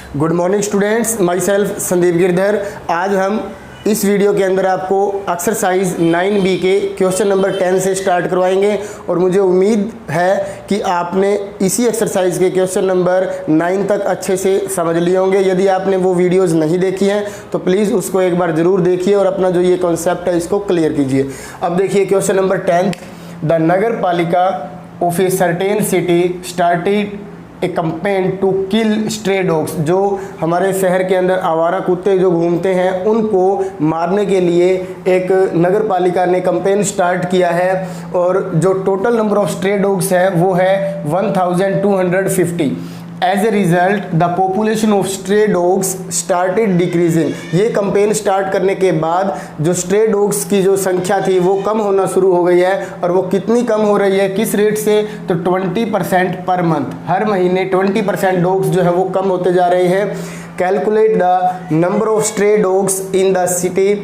Good morning students, my self Sandeep Girdhar. आज हम इस वीडियो के अंदर आपको एक्सरसाइज 9B के क्वेश्चन नंबर 10 से स्टार्ट करवाएंगे और मुझे उम्मीद है कि आपने इसी एक्सरसाइज के क्वेश्चन नंबर 9 तक अच्छे से समझ लिए होंगे। यदि आपने वो वीडियोस नहीं देखी हैं तो प्लीज़ उसको एक बार ज़रूर देखिए और अपना जो ये कॉन्सेप्ट है इसको क्लियर कीजिए। अब देखिए question number 10, the nagar palika of a certain city started a campaign to kill stray dogs. जो हमारे शहर के अंदर आवारा कुत्ते जो घूमते हैं उनको मारने के लिए एक नगर पालिका ने कैंपेन स्टार्ट किया है और जो total number of stray dogs है वो है 1250। As a result the population of stray dogs started decreasing. ये कैंपेन स्टार्ट करने के बाद जो स्ट्रे डॉग्स की जो संख्या थी वो कम होना शुरू हो गई है। और वो कितनी कम हो रही है, किस रेट से, तो 20% पर मंथ। हर महीने 20% डॉग्स जो है वो कम होते जा रहे हैं। Calculate the number of stray dogs in the city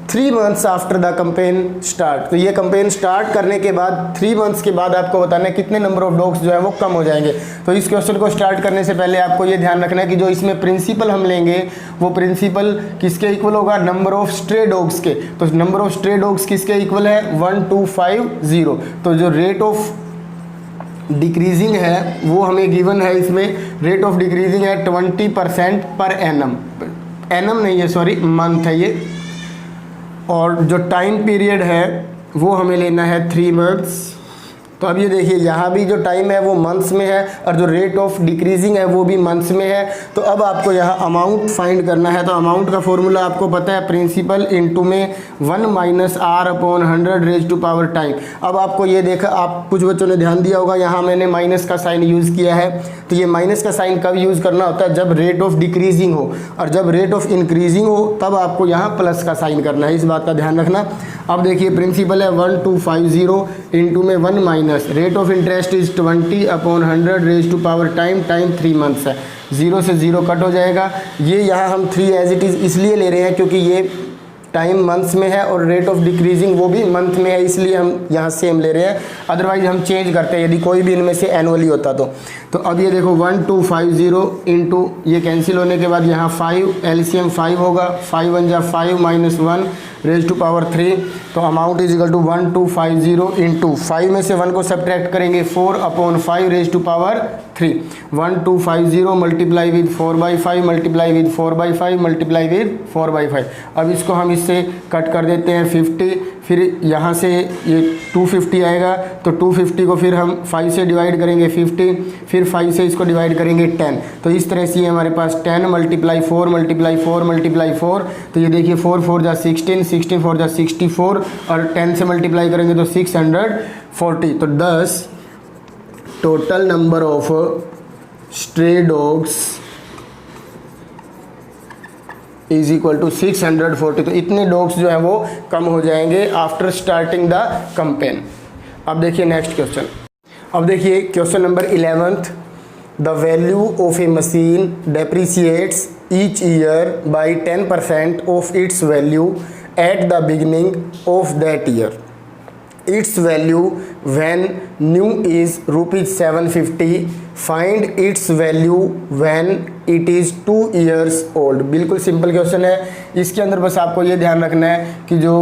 3 months after the campaign start. तो ये कैंपेन स्टार्ट करने के बाद 3 months के बाद आपको बताना है कितने नंबर ऑफ डॉग्स जो है वो कम हो जाएंगे। तो इस क्वेश्चन को स्टार्ट करने से पहले आपको ये ध्यान रखना है कि जो इसमें प्रिंसिपल हम लेंगे वो प्रिंसिपल किसके इक्वल होगा, नंबर ऑफ स्ट्रे डॉग्स के। तो नंबर ऑफ स्ट्रे डॉग्स किसके इक्वल है, 1250। तो जो रेट ऑफ डिक्रीजिंग है वो हमें गिवन है, इसमें रेट ऑफ डिक्रीजिंग है 20% पर एनम। एनम नहीं है, सॉरी, मंथ है ये। और जो टाइम पीरियड है वो हमें लेना है 3 months। तो अब ये देखिए यहाँ भी जो टाइम है वो मंथ्स में है और जो रेट ऑफ डिक्रीजिंग है वो भी मंथ्स में है। तो अब आपको यहाँ अमाउंट फाइंड करना है। तो अमाउंट का फॉर्मूला आपको पता है, प्रिंसिपल इनटू में 1 - R/100 rays to power time. अब आपको ये देखा, आप कुछ बच्चों ने ध्यान दिया होगा, यहाँ मैंने माइनस का साइन यूज़ किया है। तो ये माइनस का साइन कब यूज़ करना होता है, जब रेट ऑफ डिक्रीजिंग हो, और जब रेट ऑफ इंक्रीजिंग हो तब आपको यहाँ प्लस का साइन करना है। इस बात का ध्यान रखना। अब देखिए प्रिंसिपल है 1250 इंटू में 1 minus rate of interest is 20/100 raise to power time 3 months है। 0 से 0 कट हो जाएगा। ये यहाँ हम 3 एज इट इज़ इसलिए ले रहे हैं क्योंकि ये टाइम मंथ्स में है और रेट ऑफ डिक्रीजिंग वो भी मंथ में है, इसलिए हम यहाँ सेम ले रहे हैं। अदरवाइज हम चेंज करते हैं यदि कोई भी इनमें से एनुअली होता तो अब ये देखो 1250 इंटू ये कैंसिल होने के बाद यहाँ 5 LCM 5 होगा। 5 1 जा 5 - 1 रेज़ टू पावर 3। तो amount is equal to 1250 into 5 में से 1 को सब्ट्रैक्ट करेंगे 4/5 raise to power 3। 1250 multiply with 4/5 multiply with 4/5 multiply with 4/5। अब इसको हम इससे कट कर देते हैं 50। फिर यहाँ से ये 250 आएगा तो 250 को फिर हम 5 से डिवाइड करेंगे 50, फिर 5 से इसको डिवाइड करेंगे 10। तो इस तरह से ये हमारे पास 10 × 4 × 4 × 4। तो ये देखिए 4 4 जा 16, 16 4 जा 64 और 10 से मल्टीप्लाई करेंगे तो 640। तो 10 total number of stray dogs is equal to 640। तो इतने डॉग्स जो है वो कम हो जाएंगे आफ्टर स्टार्टिंग द कैंपेन। अब देखिए नेक्स्ट क्वेश्चन। अब देखिए question number 11th, the value of a machine depreciates each year by 10% of its value at the beginning of that year. Its value when new is ₹750. Find its value when it is 2 years old। बिल्कुल simple question है। इसके अंदर बस आपको ये ध्यान रखना है कि जो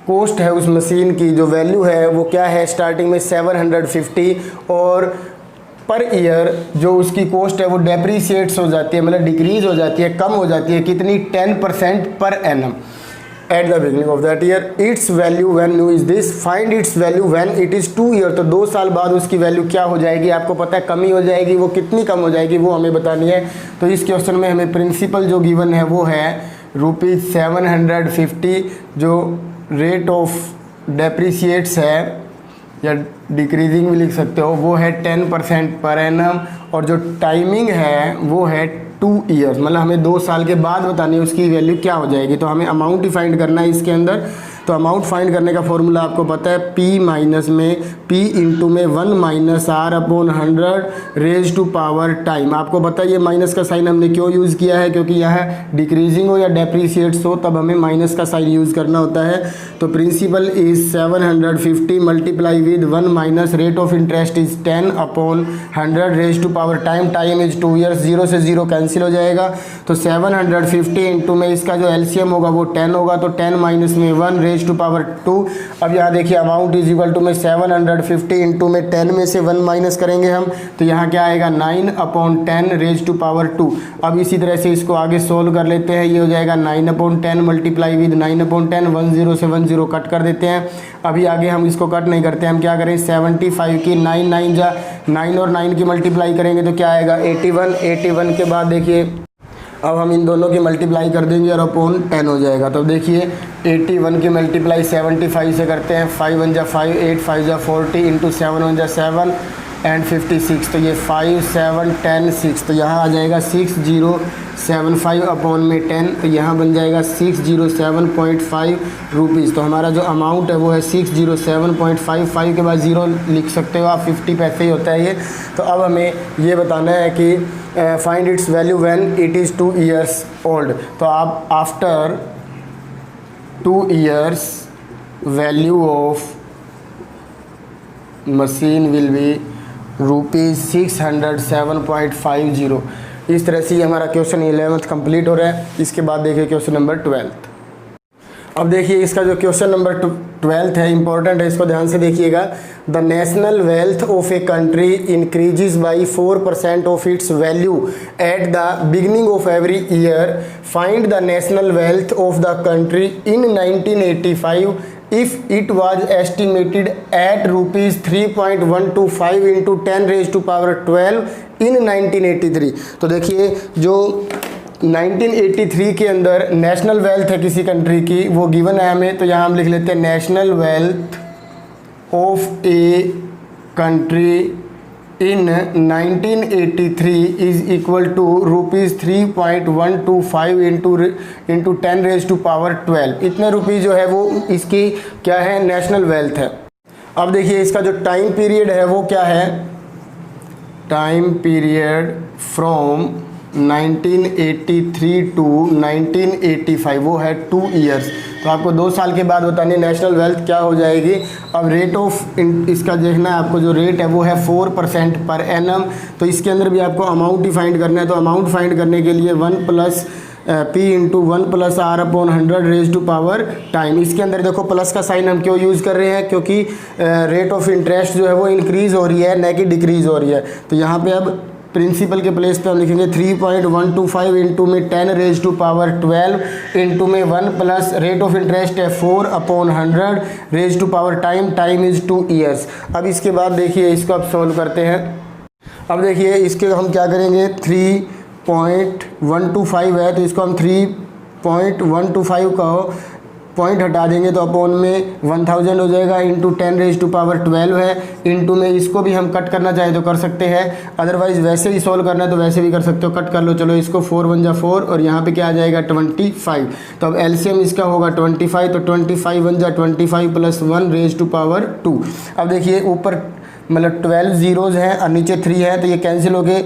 कॉस्ट है उस मशीन की, जो वैल्यू है वो क्या है, स्टार्टिंग में 750 और पर ईयर जो उसकी कॉस्ट है वो डेप्रीशिएट्स हो जाती है, मतलब डिक्रीज हो जाती है, कम हो जाती है। कितनी, 10% per annum eight the beginning of that year. It's value when new is this, find its value when it is 2 year। तो 2 साल बाद उसकी वैल्यू क्या हो जाएगी, आपको पता है कमी हो जाएगी। वो कितनी कम हो जाएगी वो हमें बतानी है। तो इस क्वेश्चन में हमें प्रिंसिपल जो गिवन है वो है ₹750। जो रेट ऑफ डेप्रिसिएट्स है या डिक्रीजिंग भी लिख सकते हो वो है 10% पर एनम और जो टाइमिंग है वो है 2 years, मतलब हमें 2 साल के बाद बतानी है उसकी वैल्यू क्या हो जाएगी। तो हमें अमाउंट ही फाइंड करना है इसके अंदर। तो अमाउंट फाइंड करने का फॉर्मूला आपको पता है, P माइनस में p इंटू में 1 minus r upon 100 raise to power time. आपको बताइए माइनस का साइन हमने क्यों यूज़ किया है, क्योंकि यहाँ डिक्रीजिंग हो या डेप्रीशिएट्स हो तब हमें माइनस का साइन यूज़ करना होता है। तो principal is 750 multiply with 1 minus rate of interest is 10 upon 100 raise to power time, time is 2 years, 0 से 0 कैंसिल हो जाएगा। तो 750 इंटू में इसका जो एलसीएम होगा वो 10 होगा, तो 10 माइनस में 1 रेज टू पावर 2। अब यहाँ देखिए अमाउंट इज इक्वल टू में 750 इंटू में 10 में से 1 माइनस करेंगे हम, तो यहाँ क्या आएगा 9 अपॉन 10 रेज टू पावर 2। अब इसी तरह से इसको आगे सोल्व कर लेते हैं, ये हो जाएगा 9 अपॉन 10 मल्टीप्लाई विद 9 अपॉन 10, 10 से 10 कट कर देते हैं। अभी आगे हम इसको कट नहीं करते, हम क्या करें 75 की 9 9 जा 9 और 9 की मल्टीप्लाई करेंगे तो क्या आएगा 81, 81 के बाद देखिए अब हम इन दोनों की मल्टीप्लाई कर देंगे और अपॉन 10 हो जाएगा। तो देखिए 81 की मल्टीप्लाई 75 से करते हैं, 5 1 जा 5, 8 5 जा 40 इंटू 7 1 जा 7 एंड 56, तो ये 5 7 10 6, तो यहाँ आ जाएगा 6075 अपॉन में 10, तो यहाँ बन जाएगा 607.5 रुपीज़। तो हमारा जो अमाउंट है वो है 607.55 के बाद ज़ीरो लिख सकते हो आप, 50 पैसे ही होता है ये। तो अब हमें ये बताना है कि find its value when it is 2 years old. तो आप after 2 years value of machine will be ₹607.50। इस तरह से हमारा क्वेश्चन 11th कंप्लीट हो रहा है। इसके बाद देखिए क्वेश्चन नंबर 12th। अब देखिए इसका जो क्वेश्चन नंबर 12th है इंपॉर्टेंट है, इसको ध्यान से देखिएगा। The national wealth of a country increases by 4% of its value at the beginning of every year. Find the national wealth of the country in 1985 if it was estimated at rupees 3.125 into 10 raised to power 12 in 1983। तो देखिए जो 1983 के अंदर national wealth है किसी country की वो given है हमें, तो यहाँ हम लिख लेते हैं national wealth of a country in 1983 is equal to rupees 3.125 into 10 raise to power 12। इतने रुपीज़ जो है वो इसकी क्या है नेशनल वेल्थ है। अब देखिए इसका जो टाइम पीरियड है वो क्या है, टाइम पीरियड फ्रॉम 1983 टू 1985 वो है 2 ईयर्स। तो आपको 2 साल के बाद बतानी है नेशनल वेल्थ क्या हो जाएगी। अब रेट ऑफ इसका देखना है आपको, जो रेट है वो है 4% पर एनम। तो इसके अंदर भी आपको अमाउंट ही फाइंड करना है। तो अमाउंट फाइंड करने के लिए 1 plus P into 1 plus R upon 100 raise to power time. इसके अंदर देखो प्लस का साइन हम क्यों यूज़ कर रहे हैं, क्योंकि रेट ऑफ इंटरेस्ट जो है वो इंक्रीज़ हो रही है न कि डिक्रीज़ हो रही है। तो यहाँ पे अब प्रिंसिपल के प्लेस पे हम लिखेंगे 3.125 इंटू में 10 रेज टू पावर 12 इंटू में 1 प्लस रेट ऑफ इंटरेस्ट है 4 upon 100 raise to power time, time is 2 years. अब इसके बाद देखिए इसको अब सॉल्व करते हैं। अब देखिए इसके हम क्या करेंगे 3.125 है तो इसको हम 3.125 का पॉइंट हटा देंगे तो अपॉन में 1000 हो जाएगा, इंटू 10 रेज टू पावर 12 है, इंटू में इसको भी हम कट करना चाहे तो कर सकते हैं, अदरवाइज वैसे ही सॉल्व करना है तो वैसे भी कर सकते हो, कट कर लो। चलो इसको 4 1 जा 4 और यहाँ पे क्या आ जाएगा 25। तो अब एलसीएम इसका होगा 25, तो 25 1 जा 25 प्लस 1 रेज टू पावर 2। अब देखिए ऊपर मतलब 12 जीरोज़ हैं और नीचे 3 है तो ये कैंसिल हो गए,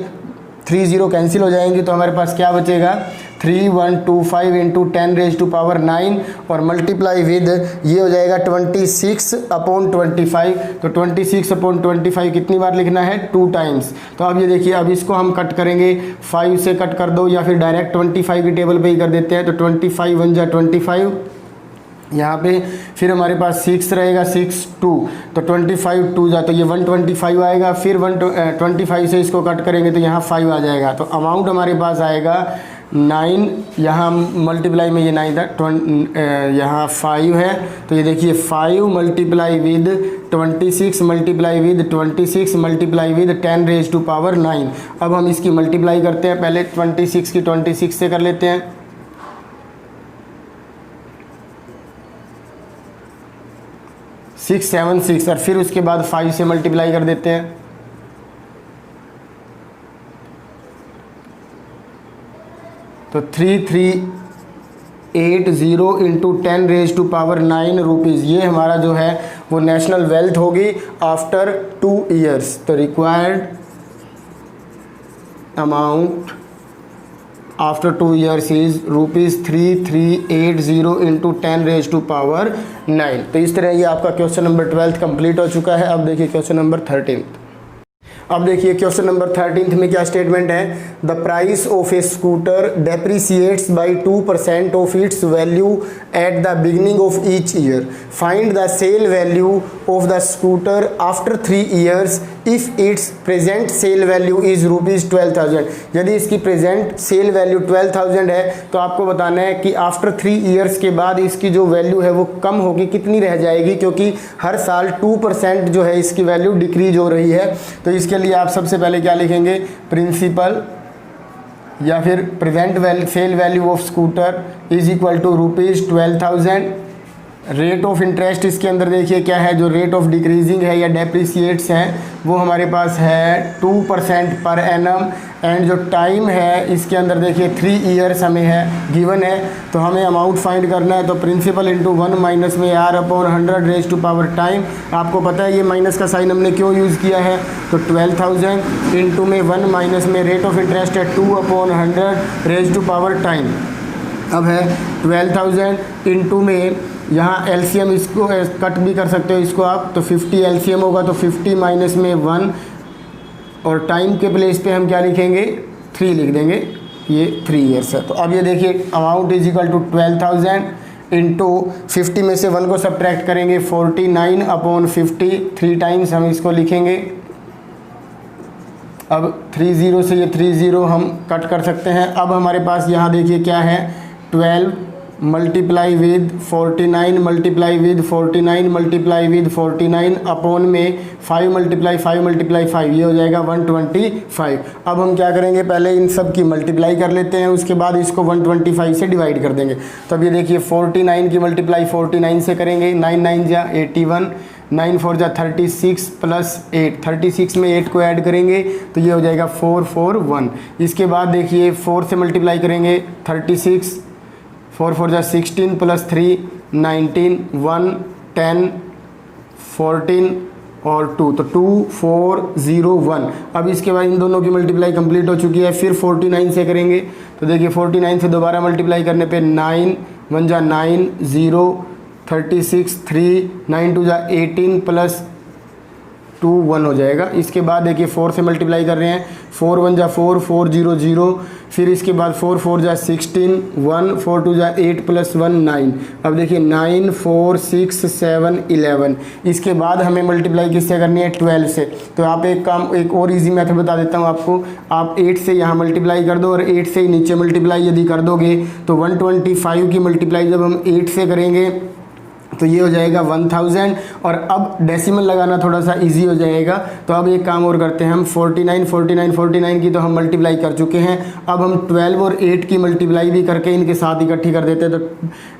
3 0 कैंसिल हो जाएंगे। तो हमारे पास क्या बचेगा 3125 इंटू 10 रेज टू पावर 9 और मल्टीप्लाई विद ये हो जाएगा 26 अपॉन 25। तो 26 अपॉन 25 कितनी बार लिखना है 2 टाइम्स। तो अब ये देखिए अब इसको हम कट करेंगे, 5 से कट कर दो या फिर डायरेक्ट 25 की टेबल पे ही कर देते हैं। तो 25 1 जा 25, यहाँ पे फिर हमारे पास 6 रहेगा 6 2, तो 25 2 जा तो ये 125 आएगा, फिर 125 से इसको कट करेंगे तो यहाँ 5 आ जाएगा। तो अमाउंट हमारे पास आएगा 9, यहाँ मल्टीप्लाई में ये 9 था, यहाँ 5 है तो ये देखिए 5 multiply with 26 multiply with 26 multiply with 10 raise to power 9। अब हम इसकी मल्टीप्लाई करते हैं, पहले 26 की 26 से कर लेते हैं, 6 7 6 और फिर उसके बाद 5 से मल्टीप्लाई कर देते हैं। तो 3 3 इंटू 10⁻⁹ रुपीज़, ये हमारा जो है वो नेशनल वेल्थ होगी आफ्टर 2 ईयर्स। तो required amount after 2 years is ₹3380 into 10⁻⁹। तो इस तरह ये आपका क्वेश्चन नंबर 12 कंप्लीट हो चुका है। अब देखिए क्वेश्चन नंबर 13। अब देखिए क्वेश्चन नंबर 13 में क्या स्टेटमेंट है, the price of a scooter depreciates by 2% of its value at the beginning of each year, find the sale value of the scooter after 3 years if its present sale value is ₹12,000। यदि इसकी present sale value 12,000 है तो आपको बताना है कि after 3 years के बाद इसकी जो वैल्यू है वो कम होगी, कितनी रह जाएगी, क्योंकि हर साल 2% जो है इसकी वैल्यू डिक्रीज हो रही है। तो इसके लिए आप सबसे पहले क्या लिखेंगे, प्रिंसिपल या फिर present sale value of scooter is equal to ₹12,000। Rate of interest इसके अंदर देखिए क्या है, जो रेट ऑफ डिक्रीजिंग है या डेप्रिसिएट्स है वो हमारे पास है 2% पर एनम, एंड जो टाइम है इसके अंदर देखिए 3 ईयर्स हमें है गिवन है। तो हमें अमाउंट फाइंड करना है, तो प्रिंसिपल इंटू 1 माइनस में R/100 टाइम। आपको पता है ये माइनस का साइन हमने क्यों यूज़ किया है, तो 12,000 इंटू में 1 माइनस में रेट ऑफ इंटरेस्ट है 2/100 टाइम। अब है 12,000 इंटू में यहाँ एलसीएम, इसको कट भी कर सकते हो इसको आप, तो 50 एलसीएम होगा, तो 50 माइनस में 1 और टाइम के प्लेस पे हम क्या लिखेंगे 3 लिख देंगे, ये 3 ईयर्स है। तो अब ये देखिए amount is equal to 12,000 into 50 में से 1 को सब्ट्रैक्ट करेंगे 49/50, 3 टाइम्स हम इसको लिखेंगे। अब 30 से ये 30 हम कट कर सकते हैं। अब हमारे पास यहाँ देखिए क्या है, 12 multiply with 49 multiply with 49 multiply with 49 upon में 5 मल्टीप्लाई 5 मल्टीप्लाई 5, ये हो जाएगा 125। अब हम क्या करेंगे, पहले इन सब की मल्टीप्लाई कर लेते हैं, उसके बाद इसको 125 से डिवाइड कर देंगे। तो अब ये देखिए 49 की मल्टीप्लाई 49 से करेंगे, 9 9 जा 81, 9 4 जा 36 प्लस 8, 36 में 8 को ऐड करेंगे तो ये हो जाएगा 441। इसके बाद देखिए 4 से मल्टीप्लाई करेंगे 36, 4 4 जा 16 प्लस 3 19, 1 10 14 और 2, तो 2401। अब इसके बाद इन दोनों की मल्टीप्लाई कंप्लीट हो चुकी है। फिर 49 से करेंगे, तो देखिए 49 से दोबारा मल्टीप्लाई करने पे 9 1 जा 9 0 36 3 9 2 जा 18 प्लस 2 1 हो जाएगा। इसके बाद देखिए 4 से मल्टीप्लाई कर रहे हैं, 4 1 जा 4 4 0 0, फिर इसके बाद 4 4 जा 16 1 4 2 जा 8 प्लस 1 9। अब देखिए 9 4 6 7 11। इसके बाद हमें मल्टीप्लाई किससे करनी है, 12 से। तो आप एक और इजी मेथड बता देता हूँ आपको, आप 8 से यहाँ मल्टीप्लाई कर दो और 8 से ही नीचे मल्टीप्लाई यदि कर दोगे तो 125 की मल्टीप्लाई जब हम 8 से करेंगे तो ये हो जाएगा 1000। और अब डेसिमल लगाना थोड़ा सा इजी हो जाएगा। तो अब एक काम और करते हैं, हम 49 की तो हम मल्टीप्लाई कर चुके हैं। अब हम 12 और 8 की मल्टीप्लाई भी करके इनके साथ इकट्ठी कर देते हैं। तो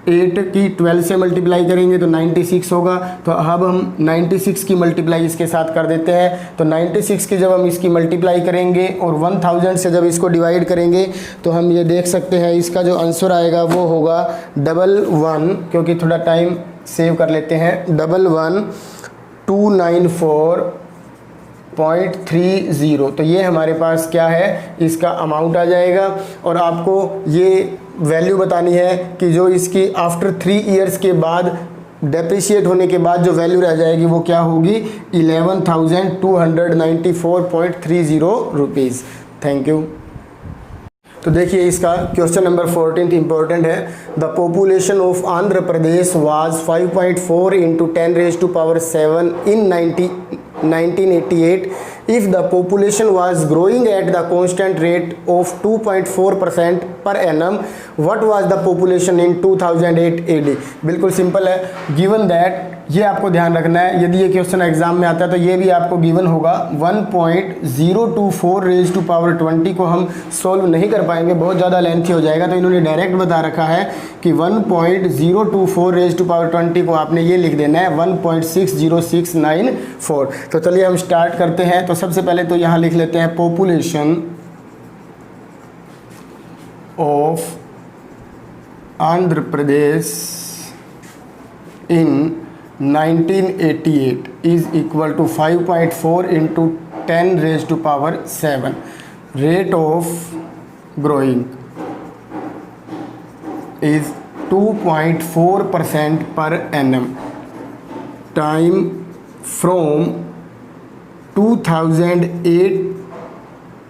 8 की 12 से मल्टीप्लाई करेंगे तो 96 होगा। तो अब हम 96 की मल्टीप्लाई इसके साथ कर देते हैं। तो 96 की जब हम इसकी मल्टीप्लाई करेंगे और 1000 से जब इसको डिवाइड करेंगे तो हम ये देख सकते हैं इसका जो आंसर आएगा वो होगा 11, क्योंकि थोड़ा टाइम सेव कर लेते हैं, 11294.30। तो ये हमारे पास क्या है, इसका अमाउंट आ जाएगा। और आपको ये वैल्यू बतानी है कि जो इसकी आफ्टर 3 ईयर्स के बाद डेप्रिशिएट होने के बाद जो वैल्यू रह जाएगी वो क्या होगी, 11,294.30 रुपीज़। Thank you. तो देखिए इसका क्वेश्चन नंबर 14 इंपॉर्टेंट है। The population of Andhra Pradesh was 5.4 into 10⁻⁷ in 1988 if the population was growing at the constant rate of 2.4% per annum, what was the population in 2008 AD? बिल्कुल सिंपल है, given that, ये आपको ध्यान रखना है। यदि ये क्वेश्चन एग्जाम में आता है तो ये भी आपको गिवन होगा। 1.024 रेज़ टू पावर 20 को हम सॉल्व नहीं कर पाएंगे, बहुत ज़्यादा लेंथी हो जाएगा। तो इन्होंने डायरेक्ट बता रखा है कि 1.024 रेज़ टू पावर 20 को आपने ये लिख देना है 1.60694। तो चलिए हम स्टार्ट करते हैं। तो सबसे पहले तो यहाँ लिख लेते हैं population of Andhra Pradesh in 1988 is equal to 5.4 into 10 raised to power 7. Rate of growing is 2.4% per annum. Time from 2008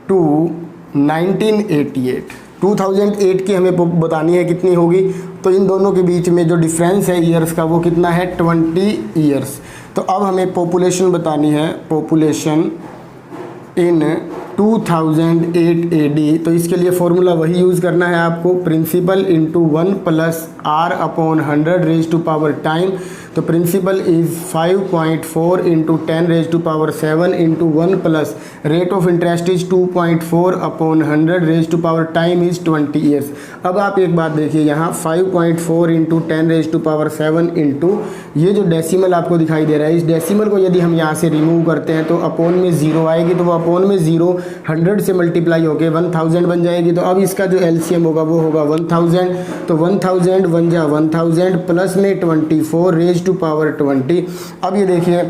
to 1988. 2008 की हमें बतानी है कितनी होगी, तो इन दोनों के बीच में जो डिफरेंस है ईयर्स का वो कितना है 20 ईयर्स। तो अब हमें पॉपुलेशन बतानी है, पॉपुलेशन इन 2008 AD। तो इसके लिए फॉर्मूला वही यूज़ करना है आपको, principal into 1 plus R upon 100 raise to power time. तो principal is 5.4 into 10 raise to power 7 into 1 plus rate of interest is 2.4 upon 100 raise to power time is 20 years. अब आप एक बात देखिए, यहाँ 5.4 into 10 raise to power 7 into ये जो decimal आपको दिखाई दे रहा है, इस डेसिमल को यदि हम यहाँ से रिमूव करते हैं तो अपोन में 0 आएगी, तो वो अपोन में 0 100 से मल्टीप्लाई होके 1000 बन जाएगी। तो अब इसका जो LCM होगा वो होगा 1000। तो 1000 1 जा 1000 प्लस में 24 रेज टू पावर 20। अब ये देखिए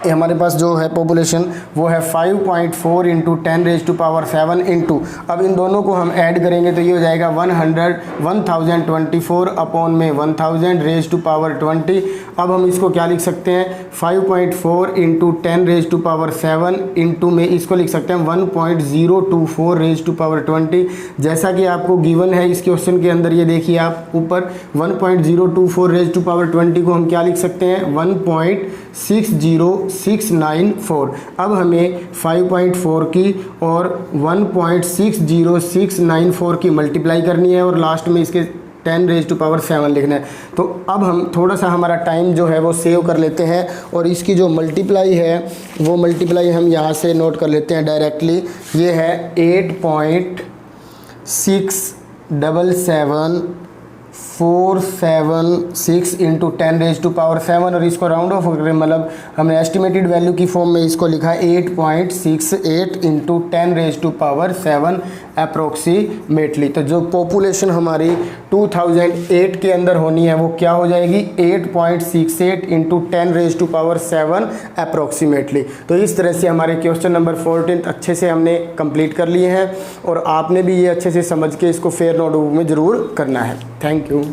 ये हमारे पास जो है पॉपुलेशन वो है 5.4 into 10 raise to power 7 into, अब इन दोनों को हम ऐड करेंगे तो ये हो जाएगा 1024 अपॉन में 1000 रेज टू पावर 20। अब हम इसको क्या लिख सकते हैं, 5.4 into 10 raise to power 7 into में इसको लिख सकते हैं 1024 रेज टू पावर 20। जैसा कि आपको गिवन है इस क्वेश्चन के अंदर, ये देखिए आप ऊपर 1024 रेज टू पावर 20 को हम क्या लिख सकते हैं 1.60694। अब हमें 5.4 की और 1.60694 की मल्टीप्लाई करनी है और लास्ट में इसके 10 रेज टू पावर 7 लिखना है। तो अब हम थोड़ा सा हमारा टाइम जो है वो सेव कर लेते हैं और इसकी जो मल्टीप्लाई है वो मल्टीप्लाई हम यहाँ से नोट कर लेते हैं डायरेक्टली। ये है 8.67747 इंटू 10 रेज टू पावर 7 और इसको राउंड ऑफ करके मतलब हमने एस्टिमेटेड वैल्यू की फॉर्म में इसको लिखा 8.68 into 10 raise to power 7 approximately. तो जो पॉपुलेशन हमारी 2008 के अंदर होनी है वो क्या हो जाएगी 8.68 into 10 raise to power 7 approximately. तो इस तरह से हमारे क्वेश्चन नंबर 14 अच्छे से हमने कंप्लीट कर लिए हैं और आपने भी ये अच्छे से समझ के इसको फेयर नोटबुक में ज़रूर करना है। Thank you.